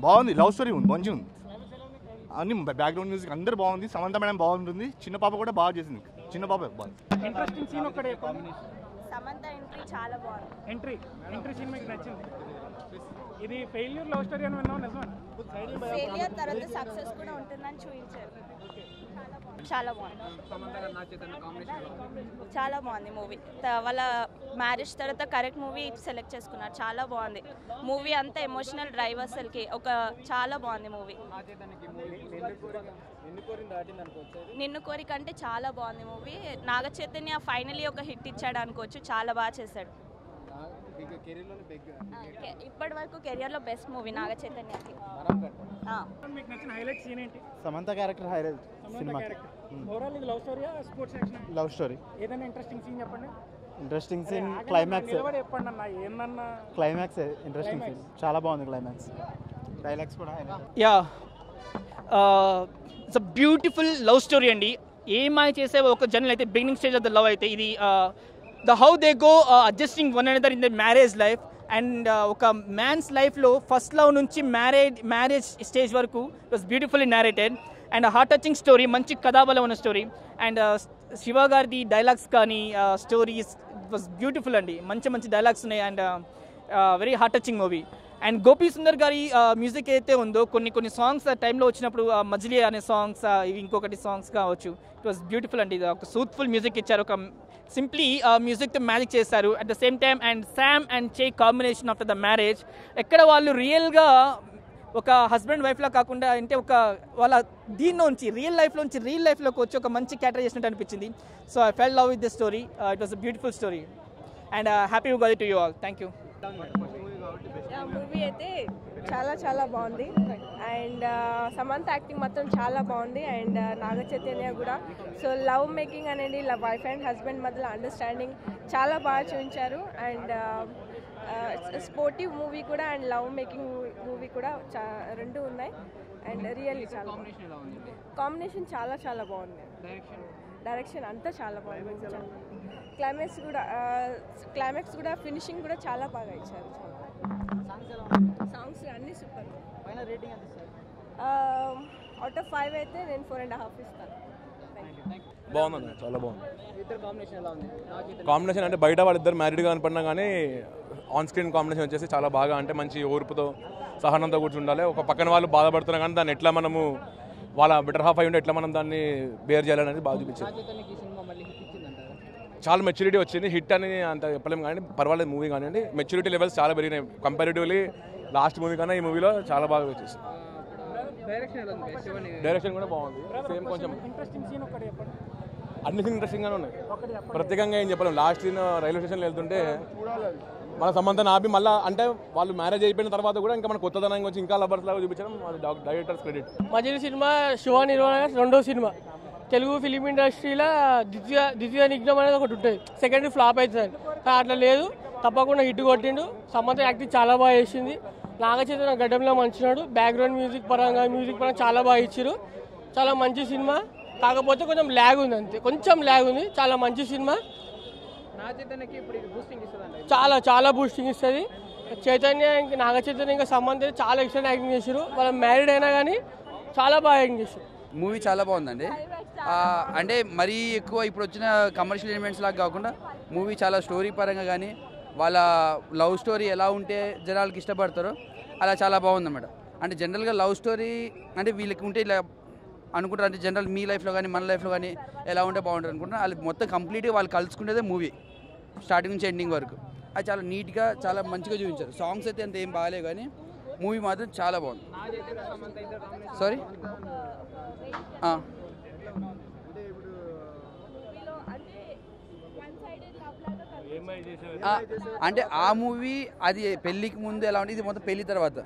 బాగుంది, love story ఉంది, మంచిగా ఉంది. అన్ని బ్యాక్గ్రౌండ్ మ్యూజిక్ అందరు బాగుంది. సమంత మేడం బాగుంటుంది, చిన్న పాప కూడా బాగా చేసింది. చిన్న పాప బాగుంది. ఇంట్రెస్టింగ్ సీన్ ఒకటే. సమంత ఎంట్రీ చాలా బాగుంది. ఎంట్రీ సీన్ మీకు నచ్చింది? ఇది ఫెయిల్యూర్ లవ్ స్టోరీ అని విన్నాం, నిజమా? ఫెయిలియర్ తర్వాత సక్సెస్ కూడా ఉంటుందని చూపించారు. చాలా బాగుంది, చాలా బాగుంది మూవీ. వాళ్ళ మ్యారేజ్ తర్వాత కరెక్ట్ మూవీ సెలెక్ట్ చేసుకున్నారు, చాలా బాగుంది మూవీ. అంతా ఎమోషనల్ డ్రైవ్ అసలుకి చాలా బాగుంది మూవీ. నిన్ను కోరిక అంటే చాలా బాగుంది మూవీ. నాగ చైతన్య ఫైనలీ ఒక హిట్ ఇచ్చాడు అనుకోవచ్చు, చాలా బాగా చేశాడు. ఇప్పటి వరకు కెరియర్ లో బెస్ట్ మూవీ నాగ చైతన్యకి. మీకు నచ్చిన హైలైట్ సీన్ ఏంటి? Samantha character highlight cinema. Overall ఇది లవ్ స్టోరీయా స్పోర్ట్స్ యాక్షన్? Love story. ఏదైనా ఇంట్రెస్టింగ్ సీన్ చెప్పండి. Interesting scene climax. చెప్పండి అన్న, ఏందన్నా క్లైమాక్స్ ఇంట్రెస్టింగ్ సీన్, చాలా బాగుంది క్లైమాక్స్. డైలాగ్స్ కూడా highlight. Yeah, it's a beautiful love story అండి. ఏమై చేసే ఒక జర్నల్ అయితే beginning stage of the love అయితే ఇది the how they go adjusting one another in the marriage life. And ఒక మ్యాన్స్ లైఫ్లో ఫస్ట్ లవ్ నుంచి మ్యారేజ్ స్టేజ్ వరకు it was beautifully narrated and heart touching story, మంచి కథాబలం ఉన్న story. And Shiva గారిది dialogues కానీ స్టోరీస్ ఇట్ వాస్ బ్యూటిఫుల్ అండి. మంచి డైలాగ్స్ ఉన్నాయి and very heart touching movie. And Gopi Sundar గారి మ్యూజిక్ అయితే ఉందో కొన్ని సాంగ్స్ ఆ టైంలో వచ్చినప్పుడు మజిలీ అనే సాంగ్స్, ఇంకొకటి సాంగ్స్ కావచ్చు, ఇట్ వాస్ బ్యూటిఫుల్ అండి. ఒక సూత్ఫుల్ మ్యూజిక్ ఇచ్చారు, ఒక సింప్లీ మ్యూజిక్తో మ్యాజిక్ చేశారు at the same time. And Sam and చే కాంబినేషన్ ఆఫ్టర్ ద మ్యారేజ్, ఎక్కడ వాళ్ళు రియల్గా ఒక హస్బెండ్ వైఫ్లా కాకుండా అంటే ఒక వాళ్ళ దీనిలోంచి రియల్ లైఫ్లోకి వచ్చి ఒక మంచి క్యారెక్టర్ చేసినట్టు అనిపించింది. So I fell love with the story. It was a beautiful story and happy Ugadi to you all. Thank you. Movie అయితే చాలా బాగుంది. అండ్ సమంత యాక్టింగ్ మాత్రం చాలా బాగుంది. అండ్ నాగ చైతన్య కూడా. సో లవ్ మేకింగ్ అనేది వైఫ్ అండ్ హస్బెండ్ మధ్యలో అండర్స్టాండింగ్ చాలా బాగా చూపించారు. అండ్ స్పోర్టివ్ మూవీ కూడా అండ్ లవ్ మేకింగ్ మూవీ కూడా రెండు ఉన్నాయి. అండ్ రియల్లీ చాలా కాంబినేషన్ చాలా బాగుంది. డైరెక్షన్ అంతా చాలా బాగుంది. క్లైమాక్స్ కూడా ఫినిషింగ్ కూడా చాలా బాగా ఇచ్చారు. సాంగ్స్ అన్నీ సూపర్. అవుట్ ఆఫ్ 5 అయితే నేను 4.5 ఇస్తాను. బాగుంది, చాలా బాగుంది. కాంబినేషన్ అంటే బయట వాళ్ళిద్దరు మ్యారీడ్గా కనపడినా కానీ ఆన్ స్క్రీన్ కాంబినేషన్ వచ్చేసి చాలా బాగా, అంటే మంచి ఓర్పుతో సహనంతో కూర్చుండాలి. ఒక పక్కన వాళ్ళు బాధపడుతున్నా కానీ దాన్ని ఎట్లా మనము వాళ్ళ బెటర్ హాఫ్ అయి ఉంటే ఎట్లా మనం దాన్ని బేర్ చేయాలనేది బాగా చూపించారు. చాలా మెచ్యూరిటీ వచ్చింది. హిట్ అని అంత చెప్పలేము కానీ పర్వాలేదు మూవీ కానివ్వండి. మెచ్యూరిటీ లెవెల్స్ చాలా పెరిగినాయి కంపారిటివ్లీ లాస్ట్ మూవీ కన్నా. ఈ మూవీలో చాలా బాగా వచ్చేసి డైరెక్షన్ కూడా బాగుంది. సేమ్ కొంచెం అన్ని సీన్ ఇంట్రెస్టింగ్గానే ఉన్నాయి. ప్రత్యేకంగా ఏం చెప్పలేము. లాస్ట్ సీన్ రైల్వే స్టేషన్లో వెళ్తుంటే మన సంబంధం ఆపి మళ్ళీ అంటే వాళ్ళు మ్యారేజ్ అయిపోయిన తర్వాత కూడా ఇంకా మన కొత్తదనంగా వచ్చి ఇంకా లవర్స్ లాగా చూపించడం అది డైరెక్టర్స్ క్రెడిట్. మజిలీ సినిమా శివ నిర్మాణ రెండో సినిమా. తెలుగు ఫిలిం ఇండస్ట్రీలో ద్వితీయ నిఘ్నం అనేది ఒకటి ఉంటుంది, సెకండ్ ఫ్లాప్ అవుతుంది. అట్లా లేదు, తప్పకుండా హిట్ కొట్టిండు. సమంత యాక్టింగ్ చాలా బాగా చేసింది. నాగ చైతన్య గడ్డంలో మంచినాడు. బ్యాక్గ్రౌండ్ మ్యూజిక్ పరంగా చాలా బాగా ఇచ్చారు. చాలా మంచి సినిమా. కాకపోతే కొంచెం ల్యాగ్ ఉంది, అంతే కొంచెం ల్యాగ్ ఉంది. చాలా మంచి సినిమా. చాలా బూస్టింగ్ ఇస్తుంది. నాగ చైతన్య ఇంకా సమంత చాలా ఎక్స్ట్రా యాక్టింగ్ చేశారు. వాళ్ళు మ్యారీడ్ అయినా కానీ చాలా బాగా యాక్టింగ్ చేశారు. మూవీ చాలా బాగుందండి. అంటే మరీ ఎక్కువ ఇప్పుడు వచ్చిన కమర్షియల్ ఎలిమెంట్స్ లాగా కాకుండా మూవీ చాలా స్టోరీ పరంగా కానీ వాళ్ళ లవ్ స్టోరీ ఎలా ఉంటే జనాలకి ఇష్టపడతారో అలా చాలా బాగుందన్నమాట. అంటే జనరల్గా లవ్ స్టోరీ అంటే వీళ్ళకి ఉంటే ఇలా అనుకుంటారు, అంటే జనరల్ మీ లైఫ్లో కానీ మన లైఫ్లో కానీ ఎలా ఉంటే బాగుంటుంది అనుకుంటారు. వాళ్ళు మొత్తం కంప్లీట్గా వాళ్ళు కలుసుకునేదే మూవీ స్టార్టింగ్ నుంచి ఎండింగ్ వరకు. అది చాలా నీట్గా చాలా మంచిగా చూపించారు. సాంగ్స్ అయితే అంత ఏం బాగాలేవు కానీ మూవీ మాత్రం చాలా బాగుంది. సారీ అంటే ఆ మూవీ అది పెళ్ళికి ముందు ఎలా ఉంటుంది, ఇది మొత్తం పెళ్లి తర్వాత.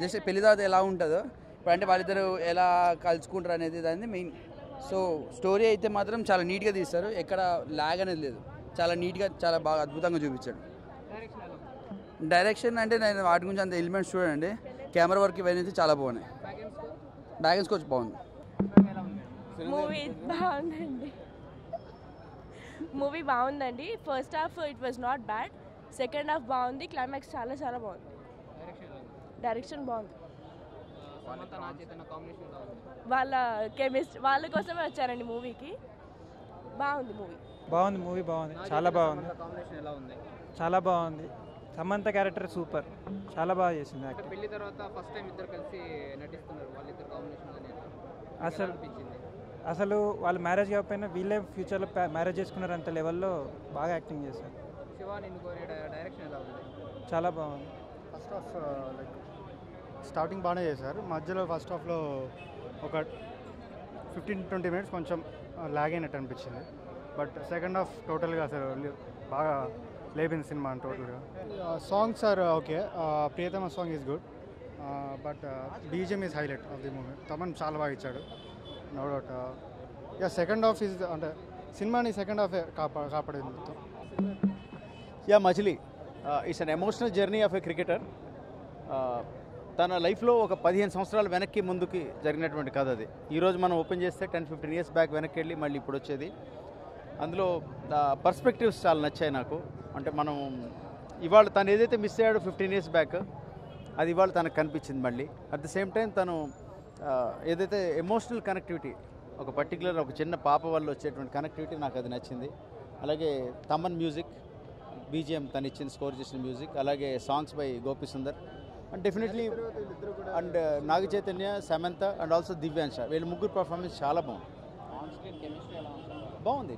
జస్ట్ పెళ్లి తర్వాత ఎలా ఉంటుందో ఇప్పుడు అంటే వాళ్ళిద్దరు ఎలా కలుసుకుంటారు అనేది దాన్ని మెయిన్. సో స్టోరీ అయితే మాత్రం చాలా నీట్గా తీస్తారు, ఎక్కడ ల్యాగ్ అనేది లేదు. చాలా నీట్గా చాలా బాగా అద్భుతంగా చూపించాడు. డైరెక్షన్ అంటే నేను వాటి గురించి అంత ఎలిమెంట్స్ చూడండి. కెమెరా వర్క్ ఇవన్నీ చాలా బాగున్నాయి. బ్యాక్ స్కోచ్ బాగుంది. మూవీ బాగుందండి. First half it was not bad. Second half బాగుంది. క్లైమాక్స్ చాలా బాగుంది. డైరెక్షన్ బాగుంది. వాళ్ళ కెమిస్ట్రీ వాళ్ళ కోసమే వచ్చారండి మూవీకి. బాగుంది మూవీ. బాగుంది చాలా బాగుంది. చాలా బాగుంది. సమంత క్యారెక్టర్ సూపర్, చాలా బాగా చేసింది యాక్టింగ్. పెళ్లి తర్వాత ఫస్ట్ టైం ఇద్దరు కలిసి నటిస్తున్నారు, వాళ్ళిద్దరు కాంబినేషన్ అసలు వాళ్ళు మ్యారేజ్ కాకపోయినా వీళ్ళే ఫ్యూచర్లో మ్యారేజ్ చేసుకున్నారంత లెవెల్లో బాగా యాక్టింగ్ చేశారు. శివ నిన్ను కోరే డైరెక్షన్ ఎలా ఉంది? చాలా బాగుంది. ఫస్ట్ హాఫ్ లైక్ స్టార్టింగ్ బాగానే చేశారు, మధ్యలో ఫస్ట్ హాఫ్లో ఒక 15-20 మినిట్స్ కొంచెం లాగ్ అయినట్టు అనిపించింది. బట్ సెకండ్ హాఫ్ టోటల్గా అసలు బాగా లేపింది సినిమా టోటల్గా. Songs are okay, Priyathama song is good, but BGM is highlight of the movie. Thaman చాలా బాగా ఇచ్చాడు, no doubt. Second half is అంటే సినిమాని సెకండ్ హాఫ్ కాపాడేది మొత్తం. Majili it's an emotional journey of a cricketer. తన లైఫ్లో ఒక 15 సంవత్సరాలు వెనక్కి ముందుకి జరిగినటువంటి కథ అది. ఈరోజు మనం ఓపెన్ చేస్తే 10-15 ఇయర్స్ బ్యాక్ వెనక్కి వెళ్ళి మళ్ళీ ఇప్పుడు వచ్చేది. అందులో పర్స్పెక్టివ్స్ చాలా నచ్చాయి నాకు. అంటే మనం ఇవాళ తను ఏదైతే మిస్ అయ్యాడో 15 ఇయర్స్ బ్యాక్, అది ఇవాళ తనకు కనిపించింది మళ్ళీ. అట్ ద సేమ్ టైం తను ఏదైతే ఎమోషనల్ కనెక్టివిటీ, ఒక పర్టికులర్ ఒక చిన్న పాప వల్ల వచ్చేటువంటి కనెక్టివిటీ నాకు అది నచ్చింది. అలాగే తమన్ మ్యూజిక్, బీజిఎం తను ఇచ్చిన స్కోర్ చేసిన మ్యూజిక్, అలాగే songs by Gopi Sundar and definitely and Naga Chaitanya, Samantha and also Divyansha, వీళ్ళ ముగ్గురు పర్ఫార్మెన్స్ చాలా బాగుంది.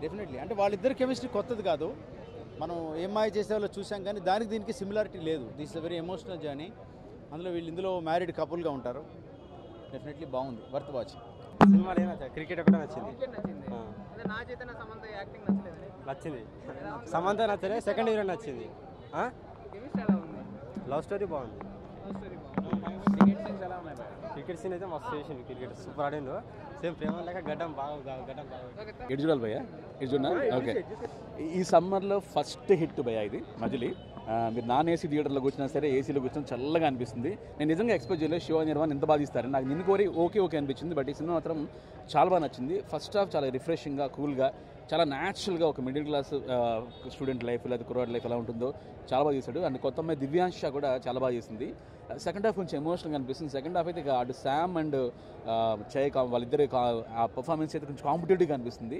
డెఫినెట్లీ అంటే వాళ్ళిద్దరు కెమిస్ట్రీ కొత్తది కాదు, మనం ఏం మాయ చేసే వాళ్ళు చూసాం, కానీ దానికి దీనికి సిమిలారిటీ లేదు. This is very emotional journey. అందులో వీళ్ళు ఇందులో మ్యారీడ్ కపుల్గా ఉంటారు. డెఫినెట్లీ బాగుంది, వర్త్ వాచ్. సినిమాలో ఏమన్నా క్రికెట్ ఒకటే నచ్చింది. నచ్చింది సమంత నచ్చలే, సెకండ్ హీరో నచ్చింది. లవ్ స్టోరీ బాగుంది. క్రికెట్ సీన్ అయితే మస్తు చేసిండు, క్రికెట్ సూపర్ ఆడిండు. సేమ్ ప్రేమ లేక గడ్డం బాగా ఎటు చూడాలి భయ్యా? ఇటు చూడనా? ఓకే. ఈ సమ్మర్లో ఫస్ట్ హిట్ భయ్యా ఇది మజిలీ. మీరు నాన్ ఏసీ థియేటర్లో కూర్చున్నా సరే, ఏసీలో కూర్చొని చల్లగా అనిపిస్తుంది. నేను నిజంగా ఎక్స్పెక్ట్ చేయలేదు శివ నిర్వాణ్ ఎంత బాగా ఇస్తారు. నాకు నిన్ను కోరి ఓకే అనిపించింది, బట్ ఈ సినిమా మాత్రం చాలా బాగా నచ్చింది. ఫస్ట్ హాఫ్ చాలా రిఫ్రెషింగ్గా, కూల్గా, చాలా న్యాచురల్గా ఒక మిడిల్ క్లాస్ స్టూడెంట్ లైఫ్ లేదా కుర్రాడి లైఫ్ ఎలా ఉంటుందో చాలా బాగా చేశాడు. అండ్ కొత్త అమ్మాయి దివ్యాంశ కూడా చాలా బాగా చేసింది. సెకండ్ హాఫ్ కొంచెం ఎమోషనల్గా అనిపిస్తుంది. సెకండ్ హాఫ్ అయితే అటు శామ్ అండ్ చై వాళ్ళిద్దరు ఆ పర్ఫార్మెన్స్ అయితే కొంచెం కాంపిటేటివ్గా అనిపిస్తుంది.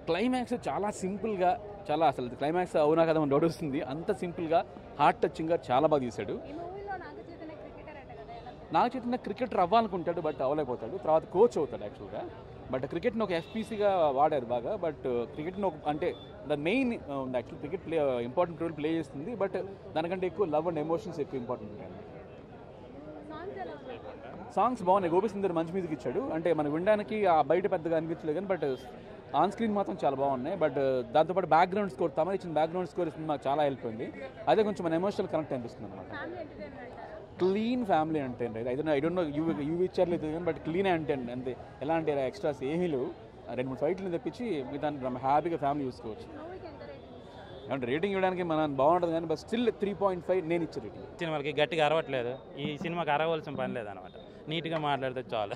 క్లైమాక్స్ చాలా సింపుల్గా, చాలా అసలు క్లైమాక్స్ అవునా కదా డౌట్ వస్తుంది, అంత సింపుల్గా హార్ట్ టచింగ్గా చాలా బాగా తీశాడు. Naga Chaitanya cricketer అవ్వాలనుకుంటాడు, but అవ్వలేకపోతాడు. తర్వాత కోచ్ అవుతాడు యాక్చువల్గా. బట్ క్రికెట్ని ఒక ఎఫ్పీసీగా వాడారు బాగా. బట్ క్రికెట్ని ఒక అంటే the main actual cricket important role play చేస్తుంది, బట్ దానికంటే ఎక్కువ లవ్ అండ్ ఎమోషన్స్ ఎక్కువ ఇంపార్టెంట్. సాంగ్స్ బాగున్నాయి. గోపి సుందర్ మంచి మ్యూజిక్ ఇచ్చాడు. అంటే మనకు వినడానికి ఆ బయట పెద్దగా అనిపించలేదు కానీ, బట్ ఆన్ స్క్రీన్ మాత్రం చాలా బాగున్నాయి. బట్ దాంతోపాటు బ్యాక్గ్రౌండ్ స్కోర్, తమ ఇచ్చిన బ్యాక్గ్రౌండ్ స్కోర్ మాకు చాలా హెల్ప్ అయింది. అదే కొంచెం మన ఎమోషనల్ కనెక్ట్ అనిపిస్తుంది అనమాట. క్లీన్ ఫ్యామిలీ అంటే ఐ డోంట్ నో యూ ఇచ్చారు లేదు కానీ, బట్ క్లీన్ అంటే అంతే. ఎలాంటి ఎక్స్ట్రాస్ ఏమీ లేవు. 2-3 ఫైట్లు తెప్పించి దాన్ని హ్యాపీగా ఫ్యామిలీ చూసుకోవచ్చు. అంటే రేటింగ్ ఇవ్వడానికి మనం బాగుంటుంది కానీ, బట్ స్టిల్ 3.5 నేను ఇచ్చే రేటింగ్. సినిమాకి గట్టిగా అరవట్లేదు. ఈ సినిమాకి అరవలసిన పని లేదనమాట. నీట్గా మాట్లాడితే చాలు.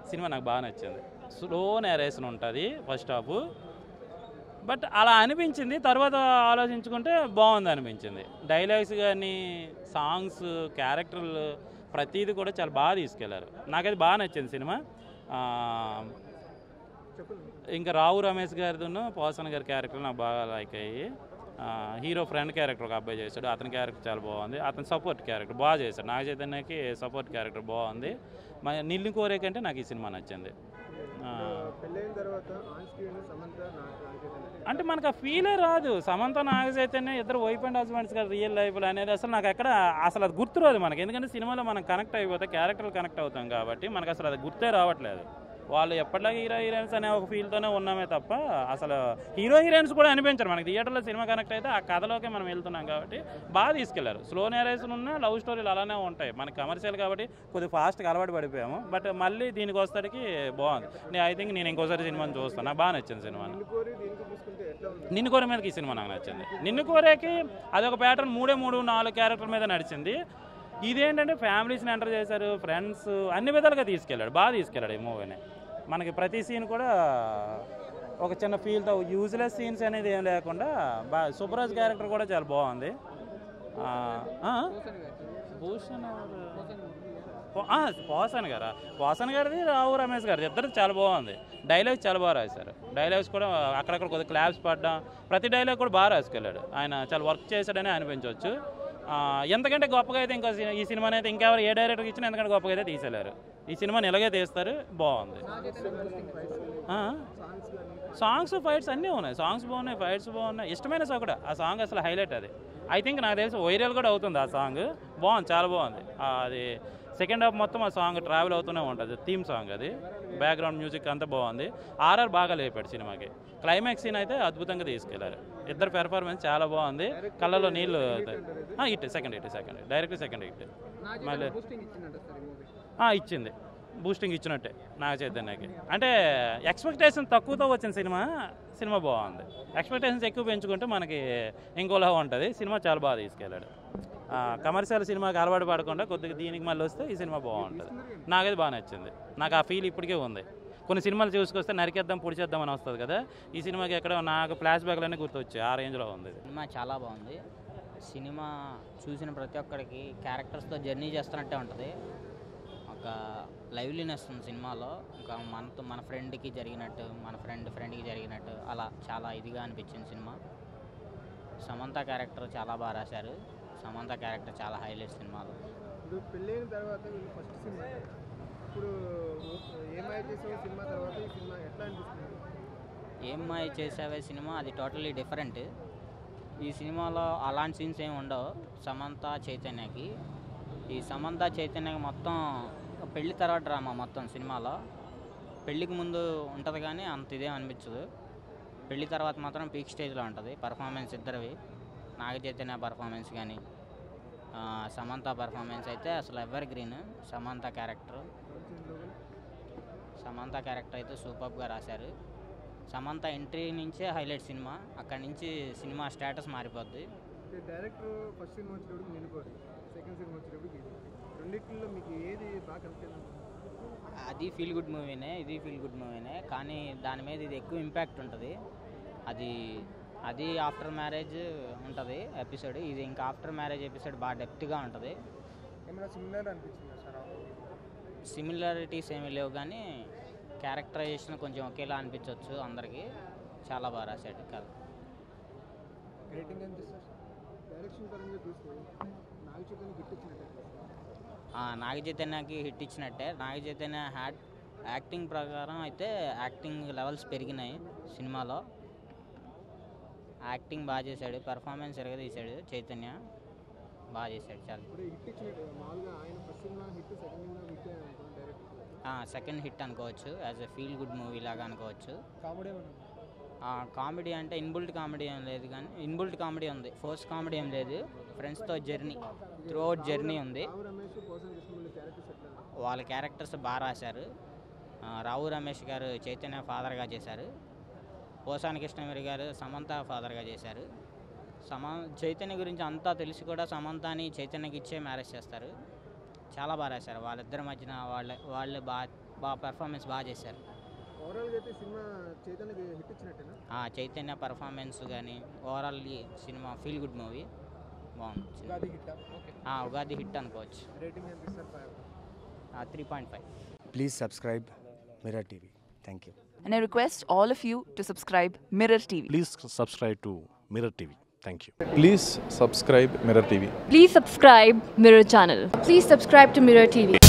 సినిమా నాకు బాగా నచ్చింది. స్లో నేరేషన్ ఉంటుంది ఫస్ట్ హాఫ్, బట్ అలా అనిపించింది. తర్వాత ఆలోచించుకుంటే బాగుంది అనిపించింది. డైలాగ్స్ కానీ, సాంగ్స్, క్యారెక్టర్లు ప్రతిదీ కూడా చాలా బాగా తీసుకెళ్లారు. నాకైతే బాగా నచ్చింది సినిమా. ఇంకా రావు రమేష్ గారితో పోసన్ గారి క్యారెక్టర్ నాకు బాగా లైక్ అయ్యి, హీరో ఫ్రెండ్ క్యారెక్టర్ ఒక అబ్బాయి చేశాడు, అతని క్యారెక్టర్ చాలా బాగుంది. అతని సపోర్ట్ క్యారెక్టర్ బాగా చేశాడు. నాగ చైతన్యకి సపోర్ట్ క్యారెక్టర్ బాగుంది. నిల్లు కోరే కంటే నాకు ఈ సినిమా నచ్చింది. అంటే మనకు ఆ ఫీలే రాదు. సమంత నాగ చైతన్య ఇద్దరు వైఫ్ అండ్ హస్బెండ్స్ గారు రియల్ లైఫ్లో అనేది అసలు నాకు ఎక్కడ అసలు అది గుర్తురాదు మనకి. ఎందుకంటే సినిమాలో మనం కనెక్ట్ అయిపోతే క్యారెక్టర్లు కనెక్ట్ అవుతాం కాబట్టి మనకు అసలు అది గుర్తే రావట్లేదు. వాళ్ళు ఎప్పటిలాగా హీరో హీరోయిన్స్ అనే ఒక ఫీల్తోనే ఉన్నామే తప్ప అసలు హీరో హీరోయిన్స్ కూడా అనిపించారు మనకి. థియేటర్లో సినిమా కనెక్ట్ అయితే ఆ కథలోకి మనం వెళ్తున్నాం కాబట్టి బాగా తీసుకెళ్లారు. స్లో నేరేషన్ ఉన్న లవ్ స్టోరీలు అలానే ఉంటాయి. మనకి కమర్షియల్ కాబట్టి కొద్దిగా ఫాస్ట్గా అలవాటు పడిపోయాము. బట్ మళ్ళీ దీనికి వస్తాడికి బాగుంది. ఐ థింక్ నేను ఇంకోసారి సినిమాని చూస్తాను. నాకు బాగా నచ్చింది సినిమా. నిన్ను కోరే మీదకి ఈ సినిమా నాకు నచ్చింది. నిన్ను కోరేకి అదొక ప్యాటర్న్ 3-4 క్యారెక్టర్ మీద నడిచింది. ఇదేంటంటే ఫ్యామిలీస్ని ఎంటర్ చేశారు, ఫ్రెండ్స్ అన్ని విధాలుగా తీసుకెళ్ళాడు. బాగా తీసుకెళ్ళాడు ఈ మూవీని. మనకి ప్రతి సీన్ కూడా ఒక చిన్న ఫీల్తో యూజ్లెస్ సీన్స్ అనేది ఏం లేకుండా బాగా. సుబ్బరాజ్ క్యారెక్టర్ కూడా చాలా బాగుంది. భూషణ్ పోసాన్ గారా, పోసాన్ గారిది రావు రమేష్ గారిది ఇద్దరు చాలా బాగుంది. డైలాగ్స్ చాలా బాగా రాశారు. డైలాగ్స్ కూడా అక్కడక్కడ కొద్దిగా క్లాప్స్ పడ్డం, ప్రతి డైలాగ్ కూడా బాగా రాసుకెళ్ళాడు. ఆయన చాలా వర్క్ చేశాడని అనిపించవచ్చు. ఎంతకంటే గొప్పగా అయితే ఇంకా ఈ సినిమాని అయితే ఇంకెవరు ఏ డైరెక్టర్కి ఇచ్చినా ఎంతకంటే గొప్పగా అయితే తీసేలేరు. ఈ సినిమాని ఇలాగే తీస్తారు, బాగుంది. సాంగ్స్ ఫైట్స్ అన్నీ ఉన్నాయి. సాంగ్స్ బాగున్నాయి, ఫైట్స్ బాగున్నాయి. ఇష్టమైన సాంగ్ కూడా, ఆ సాంగ్ అసలు హైలైట్. అది ఐ థింక్ నాకు తెలిసి వైరల్ కూడా అవుతుంది ఆ సాంగ్. బాగుంది, చాలా బాగుంది. అది సెకండ్ హాఫ్ మొత్తం ఆ సాంగ్ ట్రావెల్ అవుతూనే ఉంటుంది. థీమ్ సాంగ్ అది. బ్యాక్గ్రౌండ్ మ్యూజిక్ అంతా బాగుంది. ఆర్ఆర్ బాగా లేపాడు సినిమాకి. క్లైమాక్స్ సీన్ అయితే అద్భుతంగా తీసుకెళ్లారు. ఇద్దరు పెర్ఫార్మెన్స్ చాలా బాగుంది. కళ్ళలో నీళ్ళు hit, second direct second hit మళ్ళీ ఇచ్చింది. బూస్టింగ్ ఇచ్చినట్టే నాగ చైతన్యకి. అంటే ఎక్స్పెక్టేషన్ తక్కువతో వచ్చిన సినిమా బాగుంది. ఎక్స్పెక్టేషన్స్ ఎక్కువ పెంచుకుంటే మనకి ఇంకోలా ఉంటుంది. సినిమా చాలా బాగా తీసుకెళ్ళాడు. కమర్షియల్ సినిమాకి అలవాటు పడకుండా కొద్దిగా దీనికి మళ్ళీ వస్తే ఈ సినిమా బాగుంటుంది. నాకైతే బాగా నచ్చింది. నాకు ఆ ఫీల్ ఇప్పటికే ఉంది. కొన్ని సినిమాలు చూసుకొస్తే నరికేద్దాం పొడిచేద్దాం అని వస్తుంది కదా, ఈ సినిమాకి ఎక్కడ నాకు ఫ్లాష్ బ్యాక్లన్నీ గుర్తొచ్చాయి. ఆ రేంజ్లో ఉంది. సినిమా చాలా బాగుంది. సినిమా చూసిన ప్రతి ఒక్కరికి క్యారెక్టర్స్తో జర్నీ చేస్తున్నట్టే ఉంటుంది. ఒక లైవ్లీనెస్ ఉంది సినిమాలో. ఇంకా మన ఫ్రెండ్కి జరిగినట్టు, మన ఫ్రెండ్కి జరిగినట్టు అలా చాలా ఇదిగా అనిపించింది సినిమా. సమంత క్యారెక్టర్ చాలా బాగా రాశారు. సమంత క్యారెక్టర్ చాలా హైలైట్ సినిమాలో. ఇప్పుడు పెళ్ళైన తర్వాత వీళ్ళు ఫస్ట్ సినిమా, ఇప్పుడు ఏమై చేసావే సినిమా తర్వాత ఈ సినిమా ఎట్లా అనిపిస్తుంది? ఏమై చేసావే సినిమా అది టోటల్లీ డిఫరెంట్. ఈ సినిమాలో అలాంటి సీన్స్ ఏమి ఉండవు సమంత చైతన్యకి. ఈ సమంత చైతన్యకి మొత్తం పెళ్లి తర్వాత డ్రామా మొత్తం సినిమాలో. పెళ్ళికి ముందు ఉంటుంది కానీ అంత ఇదేం అనిపించదు. పెళ్లి తర్వాత మాత్రం పీక్ స్టేజ్లో ఉంటుంది పర్ఫార్మెన్స్ ఇద్దరివి. నాగ చైతన్య పర్ఫార్మెన్స్ కానీ సమంత పర్ఫార్మెన్స్ అయితే అసలు ఎవర్ గ్రీన్. సమంత క్యారెక్టర్ అయితే సూపర్గా రాశారు. సమంత ఎంట్రీ నుంచే హైలైట్ సినిమా. అక్కడి నుంచి సినిమా స్టేటస్ మారిపోద్ది. డైరెక్టర్ ఫస్ట్ సినిమా వచ్చేటప్పుడు నిలుకోరు, సెకండ్ సినిమా వచ్చేటప్పుడు రెండింటిలో మీకు ఏది బాగా కనిపించింది? అది ఫీల్ గుడ్ మూవీనే, ఇది ఫీల్ గుడ్ మూవీనే. కానీ దాని మీద ఇది ఎక్కువ ఇంపాక్ట్ ఉంటుంది. అది ఆఫ్టర్ మ్యారేజ్ ఉంటుంది ఎపిసోడ్. ఇది ఇంకా ఆఫ్టర్ మ్యారేజ్ ఎపిసోడ్ బాగా డెప్త్గా ఉంటుంది. ఏమైనా సిమిలర్ అనిపించిందా సార్? సిమిలారిటీస్ ఏమీ లేవు కానీ క్యారెక్టరైజేషన్ కొంచెం ఒకేలా అనిపించవచ్చు అందరికీ. చాలా బాగా రాశాడు కదా. రేటింగ్ ఎంత ఇస్తారు? డైరెక్షన్ పరంగా చూస్తే నాగ చైతన్యకి హిట్ ఇచ్చినట్టే. నాగ చైతన్యకి హిట్ ఇచ్చినట్టే. నాగ చైతన్య యాక్టింగ్ ప్రకారం అయితే యాక్టింగ్ లెవెల్స్ పెరిగినాయి సినిమాలో. యాక్టింగ్ బాగా చేశాడు, పెర్ఫార్మెన్స్ ఎరగదీశాడు. చైతన్య బాగా చేశాడు. చాలా సెకండ్ హిట్ అనుకోవచ్చు. As a feel good movie లాగా అనుకోవచ్చు. కామెడీ అంటే ఇన్బుల్ట్ కామెడీ ఏం లేదు, కానీ ఇన్బుల్ట్ కామెడీ ఉంది, ఫోర్స్ కామెడీ ఏం లేదు. ఫ్రెండ్స్తో జర్నీ, త్రూ అవుట్ జర్నీ ఉంది. వాళ్ళ క్యారెక్టర్స్ బాగా రాశారు. రావు రమేష్ గారు చైతన్య ఫాదర్గా చేశారు. పోసాని కృష్ణమూర్తి గారు సమంత ఫాదర్గా చేశారు. చైతన్య గురించి అంతా తెలిసి కూడా సమంతని చైతన్యకి ఇచ్చే మ్యారేజ్ చేస్తారు. చాలా బాగా రాశారు. వాళ్ళిద్దరి మధ్యన వాళ్ళు బాగా పెర్ఫార్మెన్స్ బాగా చేశారు. చైతన్య పర్ఫార్మెన్స్ కానీ overall cinema feel good movie బాగుంది. ఉగాది హిట్ అనుకోవచ్చు. 3.5. Please subscribe Mirror TV. Thank you. And I request all of you to subscribe Mirror TV. Please subscribe to Mirror TV. Thank you. Please subscribe Mirror TV. Please subscribe Mirror channel. Please subscribe to Mirror TV.